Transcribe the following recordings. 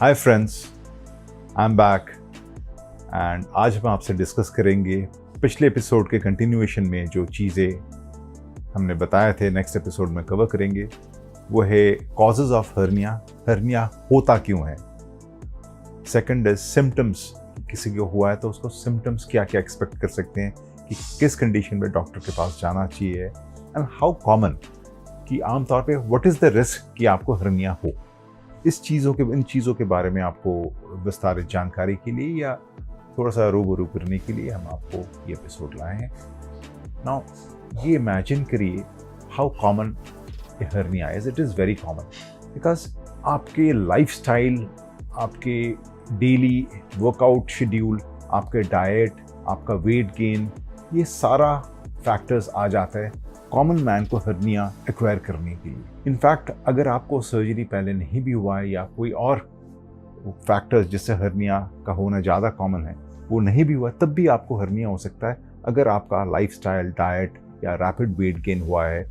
Hi friends, I am back and आज हम आपसे डिस्कस करेंगे पिछले एपिसोड के कंटिन्यूएशन में जो चीज़ें हमने बताए थे नेक्स्ट एपिसोड में कवर करेंगे। वो है कॉजेज ऑफ हर्निया, हर्निया होता क्यों है। सेकंड इज सिम्टम्स, किसी को हुआ है तो उसको सिम्टम्स क्या क्या एक्सपेक्ट कर सकते हैं, कि किस कंडीशन में डॉक्टर के पास जाना चाहिए, एंड हाउ कॉमन, कि आमतौर पे व्हाट इज़ द रिस्क कि आपको हर्निया हो। इन चीज़ों के बारे में आपको विस्तारित जानकारी के लिए या थोड़ा सा रूबरू करने के लिए हम आपको ये एपिसोड लाए हैं। नाउ ये इमेजिन करिए how common A hernia is. It is very common because आपके लाइफस्टाइल, आपके डेली वर्कआउट शेड्यूल, आपके डाइट, आपका वेट गेन, ये सारा फैक्टर्स आ जाता है कॉमन मैन को हर्निया एक्वायर करने के लिए। इनफैक्ट अगर आपको सर्जरी पहले नहीं भी हुआ है या कोई और फैक्टर्स जिससे हर्निया का होना ज़्यादा कॉमन है वो नहीं भी हुआ, तब भी आपको हर्निया हो सकता है अगर आपका लाइफस्टाइल, डाइट या रैपिड वेट गेन हुआ है,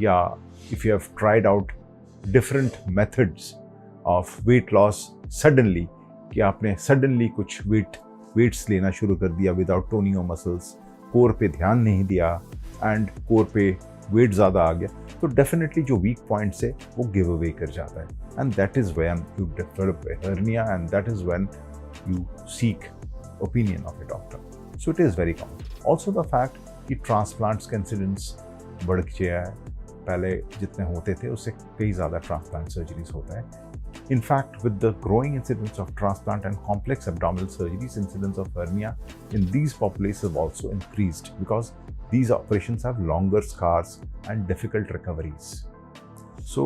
या if you have tried out different methods of weight loss suddenly, कि आपने सडनली कुछ वेट्स लेना शुरू कर दिया without toning your muscles, core पे ध्यान नहीं दिया एंड कोर पे वेट ज़्यादा आ गया, तो डेफिनेटली जो वीक पॉइंट्स है वो गिव अवे कर जाता है, and that is when you develop a hernia and that is when you seek opinion of A doctor. So it is very common. Also the fact कि transplants का incidence बढ़ गया है, पहले जितने होते थे उससे कई ज़्यादा ट्रांसप्लांट सर्जरीज होता है। In fact, with the growing incidence of transplant and complex abdominal surgeries, incidence of hernia in these populations have also increased because these operations have longer scars and difficult recoveries. So,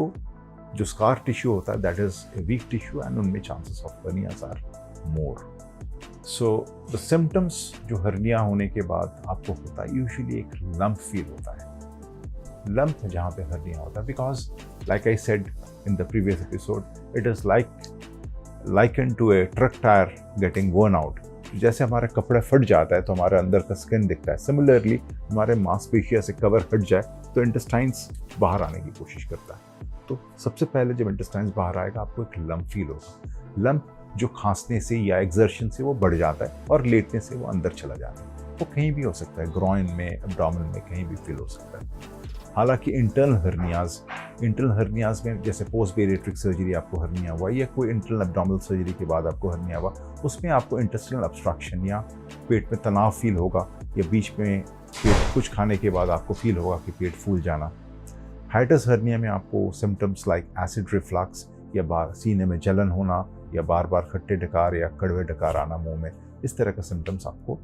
जो scar tissue होता है, that is a weak tissue, and उनमें chances of hernias are more. So, the symptoms जो hernia होने के बाद आपको होता है, usually एक lump feel होता है। lump जहाँ पे hernia होता है, because like I said in the previous episode, it is likened to a truck tire getting worn out. जैसे हमारे कपड़े फट जाता है तो हमारे अंदर का स्किन दिखता है, सिमिलरली हमारे मांसपेशिया से कवर हट जाए तो इंटेस्टाइन्स बाहर आने की कोशिश करता है। तो सबसे पहले जब इंटेस्टाइन्स बाहर आएगा आपको एक लंप फील होगा। लंप जो खांसने से या एक्सर्शन से वो बढ़ जाता है और लेटने से वो अंदर चला जाता है। वो कहीं भी हो सकता है, ग्रॉइन में, एब्डोमेन में, कहीं भी फील हो सकता है। हालांकि इंटरनल हर्नियाज में जैसे पोस्ट बेरिएट्रिक सर्जरी आपको हर्निया हुआ या कोई इंटरनल एब्डोमिनल सर्जरी के बाद आपको हर्निया हुआ, उसमें आपको इंटेस्टिनल ऑब्स्ट्रक्शन या पेट में तनाव फील होगा, या बीच में पेट कुछ खाने के बाद आपको फील होगा कि पेट फूल जाना। हाइटस हर्निया में आपको सिम्टम्स लाइक एसिड रिफ्लक्स या सीने में जलन होना या बार बार खट्टे डकार या कड़वे डकार आना मुंह में, इस तरह का सिम्टम्स आपको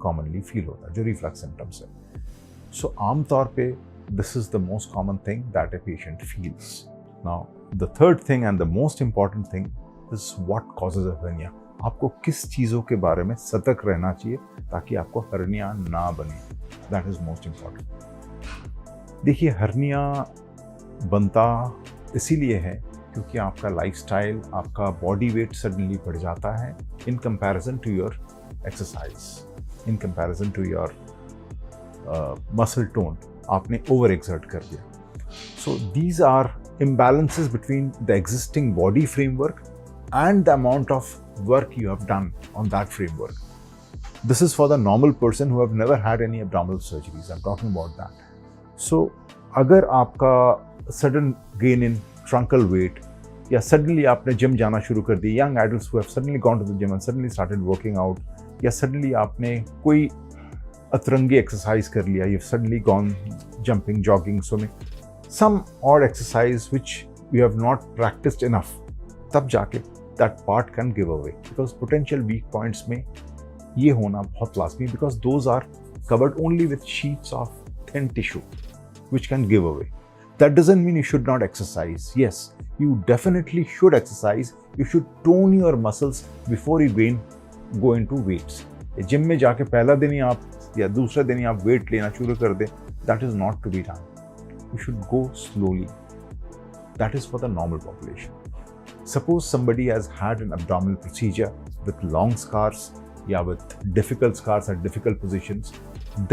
कॉमनली फील होता है जो रिफ्लक्स सिम्टम्स है। सो आमतौर पे this is the most common thing that a patient feels. Now, the third thing and the most important thing is what causes a hernia. आपको किस चीज़ों के बारे में सतर्क रहना चाहिए ताकि आपको हर्निया ना बने। That is most important. देखिए, हर्निया बनता इसीलिए है क्योंकि आपका लाइफस्टाइल, आपका बॉडी वेट सडनली बढ़ जाता है in comparison to your exercise, in comparison to your muscle tone. आपने ओवर एक्सर्ट कर दिया। So these are imbalances between the existing body framework and the amount of work you have done on that framework. This is for the normal person who have never had any abdominal surgeries. I am talking about that. So अगर आपका sudden gain in truncal weight, या suddenly आपने gym जाना शुरू कर दिया, young adults who have suddenly gone to the gym and suddenly started working out, या suddenly आपने कोई अतरंगी एक्सरसाइज कर लिया, you suddenly gone jumping, jogging, swimming, some odd exercise which you have not practised enough, तब जाके that part can give away, because potential weak points में ये होना बहुत लाजमी, because those are covered only with sheets of thin tissue which can give away. That doesn't mean you should not exercise. Yes, you definitely should exercise, you should tone your muscles before you go into weights. Gym में जाके पहला दिन ही आप या दूसरा दिन ही आप wait लेना शुरू कर दें, that is not to be done. You should go slowly. That is for the normal population. Suppose somebody has had an abdominal procedure with long scars या with difficult scars at difficult positions,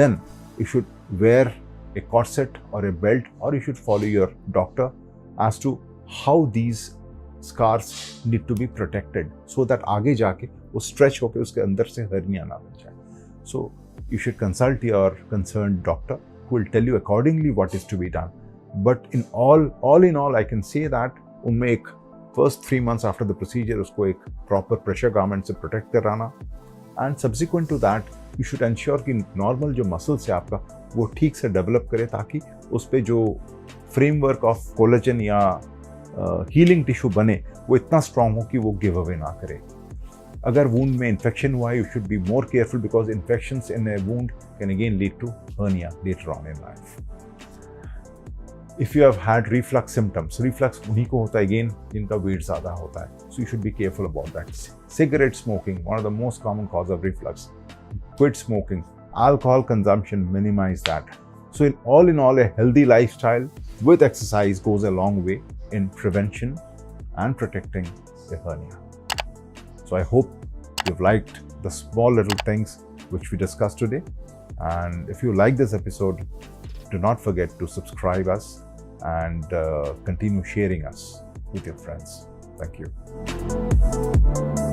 then you should wear a corset or a belt, or you should follow your doctor as to how these scars need to be protected so that आगे जाके वो stretch होके उसके अंदर से hernia ना बन जाए. So you should consult your concerned doctor who will tell you accordingly what is to be done. But in all, I can say that उनमें एक first 3 months after the procedure उसको एक proper pressure garment से protect कराना, and subsequent to that you should ensure कि normal जो muscles है आपका वो ठीक से develop करे ताकि उस पे जो framework of collagen या healing tissue बने वो इतना strong हो कि वो give away ना करे. अगर wound में infection हुआ है, you should be more careful because infections in a wound can again lead to hernia later on in life. If you have had reflux symptoms, reflux उन्हीं को होता है again जिनका weight ज़्यादा होता है, so you should be careful about that. Cigarette smoking, one of the most common cause of reflux. Quit smoking. Alcohol consumption, minimize that. So in all, a healthy lifestyle with exercise goes a long way in prevention and protecting the hernia. So I hope you've liked the small little things which we discussed today. And if you like this episode, do not forget to subscribe us and continue sharing us with your friends. Thank you.